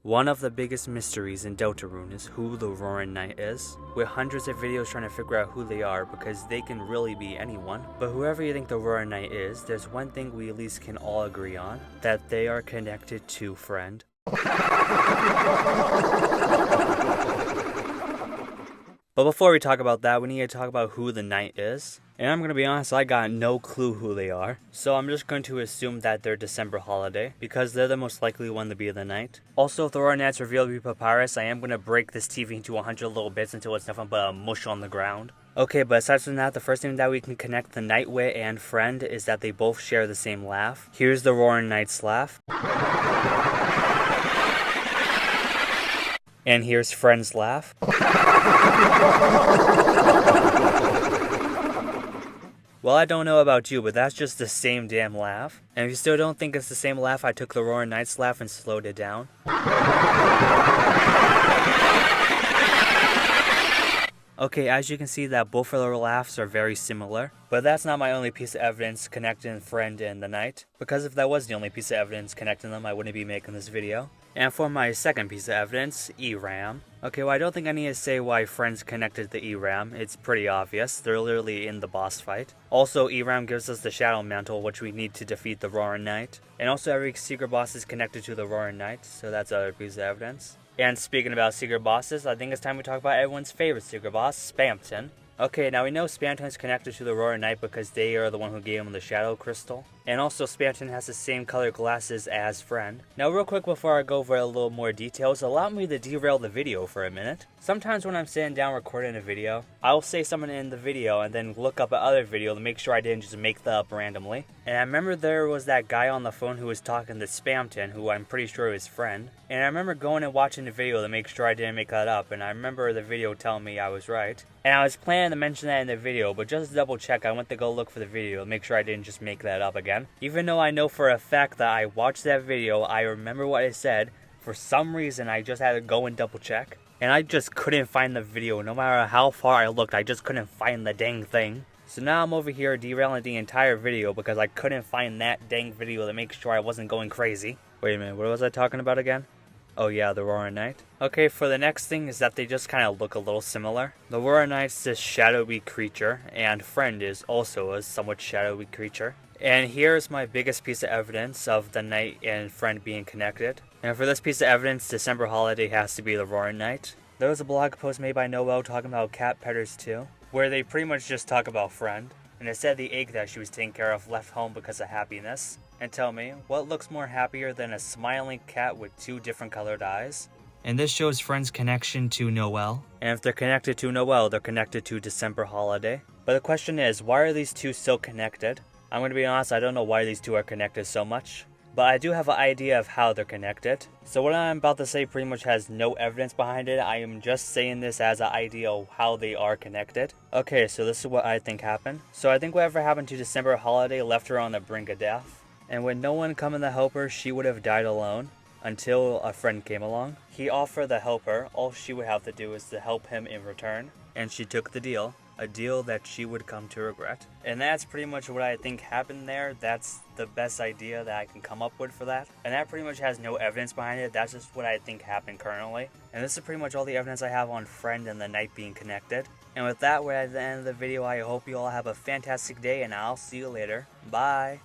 One of the biggest mysteries in Deltarune is who the Roaring Knight is, with hundreds of videos trying to figure out who they are because they can really be anyone. But whoever you think the Roaring Knight is, there's one thing we at least can all agree on, that they are connected to Friend. But before we talk about that, we need to talk about who the Knight is. And I'm going to be honest, I got no clue who they are. So I'm just going to assume that they're December holiday, because they're the most likely one to be the Knight. Also, if the Roaring Knight's revealed to be Papyrus, I am going to break this TV into 100 little bits until it's nothing but a mush on the ground. Okay, but aside from that, the first thing that we can connect the Knight with and Friend is that they both share the same laugh. Here's the Roaring Knight's laugh. And here's Friend's laugh. Well, I don't know about you, but that's just the same damn laugh. And if you still don't think it's the same laugh, I took the Roaring Knight's laugh and slowed it down. Okay, as you can see that both of their laughs are very similar. But that's not my only piece of evidence connecting Friend and the Knight. Because if that was the only piece of evidence connecting them, I wouldn't be making this video. And for my second piece of evidence, ERAM. Okay, well I don't think I need to say why Friend's connected to ERAM. It's pretty obvious. They're literally in the boss fight. Also, ERAM gives us the Shadow Mantle, which we need to defeat the Roaring Knight. And also every secret boss is connected to the Roaring Knight, so that's another piece of evidence. And speaking about secret bosses, I think it's time we talk about everyone's favorite secret boss, Spamton. Okay, now we know Spamton is connected to the Roaring Knight because they are the one who gave him the Shadow Crystal. And also Spamton has the same color glasses as Friend. Now real quick before I go over a little more details, allow me to derail the video for a minute. Sometimes when I'm sitting down recording a video, I'll say something in the video and then look up another video to make sure I didn't just make that up randomly. And I remember there was that guy on the phone who was talking to Spamton, who I'm pretty sure was Friend. And I remember going and watching the video to make sure I didn't make that up, and I remember the video telling me I was right. And I was planning to mention that in the video, but just to double check, I went to go look for the video to make sure I didn't just make that up again. Even though I know for a fact that I watched that video, I remember what I said, for some reason I just had to go and double check. And I just couldn't find the video. No matter how far I looked, I just couldn't find the dang thing. So now I'm over here derailing the entire video because I couldn't find that dang video to make sure I wasn't going crazy. Wait a minute, what was I talking about again? Oh yeah, the Roaring Knight. Okay, for the next thing is that they just kind of look a little similar. The Roaring Knight's this shadowy creature, and Friend is also a somewhat shadowy creature. And here's my biggest piece of evidence of the Knight and Friend being connected. And for this piece of evidence, December holiday has to be the Roaring Knight. There was a blog post made by Noelle talking about cat petters too, where they pretty much just talk about Friend. And it said the egg that she was taking care of left home because of happiness. And tell me, what looks more happier than a smiling cat with two different colored eyes? And this shows Friend's connection to Noelle. And if they're connected to Noelle, they're connected to December holiday. But the question is, why are these two so connected? I'm going to be honest, I don't know why these two are connected so much. But I do have an idea of how they're connected. So what I'm about to say pretty much has no evidence behind it. I am just saying this as an idea of how they are connected. Okay, so this is what I think happened. So I think whatever happened to December holiday left her on the brink of death. And with no one coming to help her, she would have died alone until a friend came along. He offered to help her. All she would have to do is to help him in return. And she took the deal. A deal that she would come to regret. And that's pretty much what I think happened there. That's the best idea that I can come up with for that. And that pretty much has no evidence behind it. That's just what I think happened currently. And this is pretty much all the evidence I have on Friend and the Knight being connected. And with that, we're at the end of the video. I hope you all have a fantastic day, and I'll see you later. Bye!